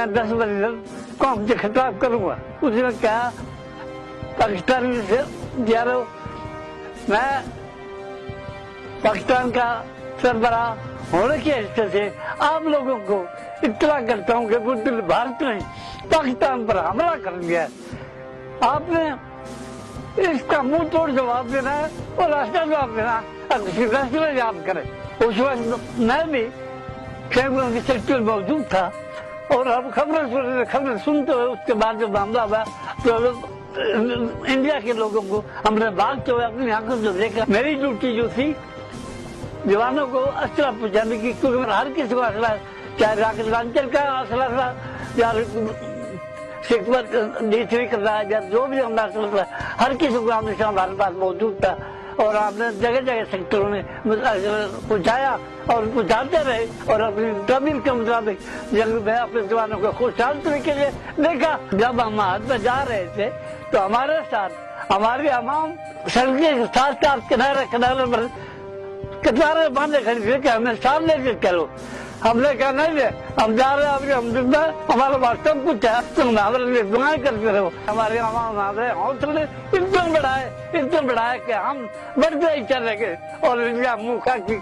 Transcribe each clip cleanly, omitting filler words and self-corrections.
मैं 10 बजे कौन से खिताब करूंगा। उसने कहा पाकिस्तान से यारो मैं पाकिस्तान का सरबरा होने की हैसियत से आप लोगों को इत्तला करता हूँ कि बुद्धिल भारत ने पाकिस्तान पर हमला कर दिया है। आपने इसका मुंह तोड़ जवाब देना है और रास्ता जवाब देना रास्ते जवाब करे। उस वक्त मैं भी कैमरा के सेक्टर में मौजूद था और अब खबर सुनते हुए उसके बाद जब मामला हुआ तो इंडिया के लोगों को हमने भागते हुए अपनी आंखों से देखा। मेरी ड्यूटी जो थी जवानों को असला पहुंचाने की, क्योंकि हर किसी को असला, चाहे राकेश का असला था या D3 कर रहा है या जो भी हमने असला, हर किसी को हमेशा हमारे पास मौजूद था और आपने जगह जगह सेक्टरों में पहुंचाया और पहुंचाते रहे और अपनी तमीर के मुताबिक जंग में अपने जवानों को खुशहाल तरीके से देखा। जब हम हाथ में जा रहे थे तो हमारे साथ हमारी अवाम सड़क के साथ साथ किनारे किनारे पर कतारें बांधे खड़ी थी कि हमें सामने से चलो। हमने कहा नहीं है, हम जा रहे हैं, अभी हम जिंदा, हमारे पास सब कुछ है, तुम हमारे लिए दुआएं करते रहो। हमारे हमारे हौसले इतने बढ़ाए कि हम बढ़ते ही चले गए और इंडिया मुंह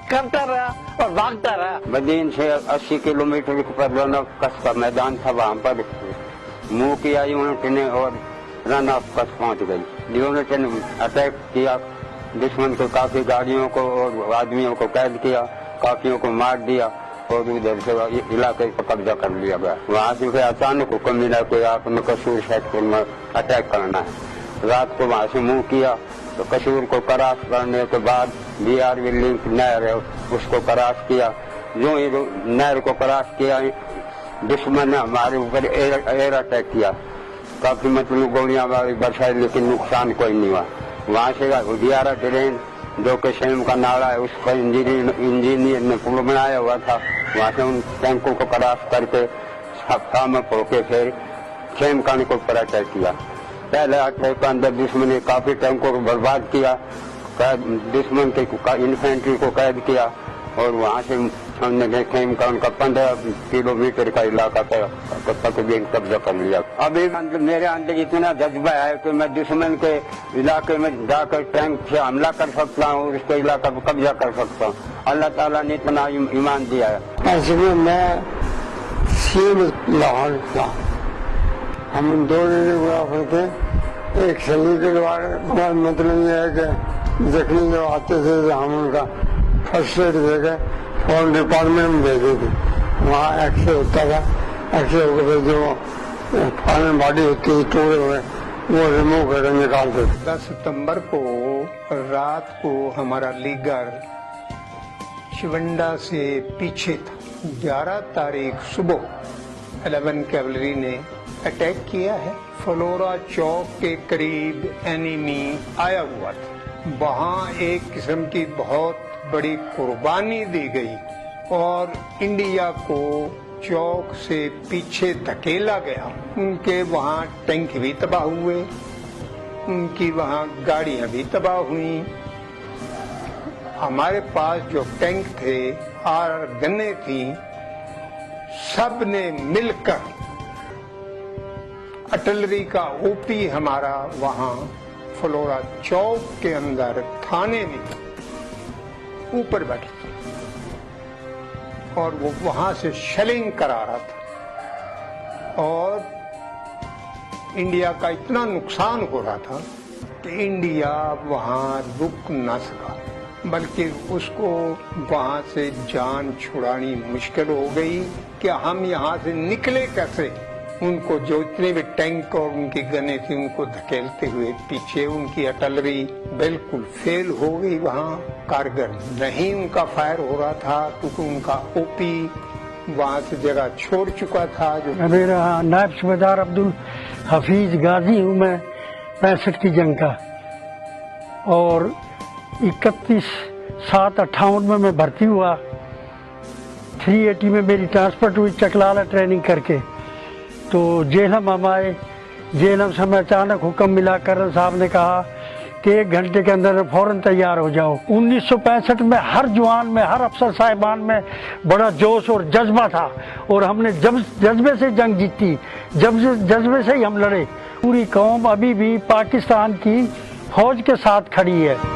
करता रहा और भागता रहा। बदीन से 80 किलोमीटर पर कस्बा मैदान था, वहाँ पर मुंह किया यूनिट ने और रन ऑफ कस पहुँच गई। यूनिट ने अटैक किया, दुश्मन को काफी गाड़ियों को और आदमियों को कैद किया, काफियों को मार दिया और उधर से इलाके पर कब्जा कर लिया गया। वहाँ से फिर अचानक हुक्म मिला कि आपने कसूर सेक्टर में अटैक करना है। रात को वहाँ से मूव किया तो कसूर को क्रॉस करने के बाद BRB लिंक नहर है उसको क्रॉस किया। जो ही नहर को क्रॉस किया दुश्मन ने हमारे ऊपर एयर अटैक किया, काफी मतलब गोलियां बरसाई लेकिन नुकसान कोई नहीं हुआ। वहाँ से उदियारा ट्रेन जो कि शेम का नाला है उसका इंजीनियर ने पुल बनाया हुआ था, वहाँ से उन टैंकों को क्रॉस करके शामक होके फिर शेम खान को ऊपर अटैक किया। पहले अटैक के अंदर दुश्मन ने काफी टैंकों को बर्बाद किया, दुश्मन के इन्फेंट्री को कैद किया और वहाँ से हमने खेम का उनका 15 किलोमीटर का इलाका तक भी कब्जा कर लिया। अभी मेरे अंदर इतना जज्बा है कि मैं दुश्मन के इलाके में जाकर टैंक से हमला कर सकता हूँ, उसके इलाका पर कब्जा कर सकता हूँ। अल्लाह ताला ने इतना ईमान दिया है। ऐसे में मैं सीएम लाहौर था, हम 2 रेडियोग्राफर थे। एक सली के द्वारा मतलब ये है कि जख्मी जो आते थे हम उनका फर्स्ट एड देकर फॉरेन डिपार्टमेंट में भेजे थे। वहाँ एक्सरे होता था, एक्सरे होकर जो फॉरेन बॉडी होती है टुकड़े हुए वो रिमूव करके निकालते थे। 10 सितंबर को रात को हमारा लीगर शिवंडा से पीछे था। 11 तारीख सुबह 11 कैवलरी ने अटैक किया है। फ्लोरा चौक के करीब एनिमी आया हुआ था, वहाँ एक किस्म की बहुत बड़ी कुर्बानी दी गई और इंडिया को चौक से पीछे धकेला गया। उनके वहाँ टैंक भी तबाह हुए, उनकी वहाँ गाड़ियां भी तबाह हुई। हमारे पास जो टैंक थे और गन्ने थी, सब ने मिलकर आर्टिलरी का ओपी हमारा वहाँ फ्लोरा चौक के अंदर थाने में ऊपर बैठा था और वो वहां से शेलिंग करा रहा था और इंडिया का इतना नुकसान हो रहा था कि इंडिया वहां रुक न सका, बल्कि उसको वहां से जान छुड़ानी मुश्किल हो गई कि हम यहाँ से निकले कैसे। उनको जो इतने भी टैंक और उनकी गने थी उनको धकेलते हुए पीछे उनकी आर्टिलरी बिल्कुल फेल हो गई, वहाँ कारगर नहीं उनका फायर हो रहा था क्योंकि उनका ओपी वहाँ से जगह छोड़ चुका था। जो मेरा नायब सूबेदार अब्दुल हफीज गाजी हूँ मैं 65 की जंग का और 31/7/58 में मैं भर्ती हुआ। 380 में मेरी ट्रांसफर हुई चकलाला ट्रेनिंग करके। तो जेलम हम आए, जेलम से हमें अचानक हुक्म मिला, कर्नल साहब ने कहा कि 1 घंटे के अंदर फौरन तैयार हो जाओ। 1965 में हर जवान में, हर अफसर साहिबान में बड़ा जोश और जज्बा था और हमने जज्बे से जंग जीती, जज्बे से ही हम लड़े। पूरी कौम अभी भी पाकिस्तान की फौज के साथ खड़ी है।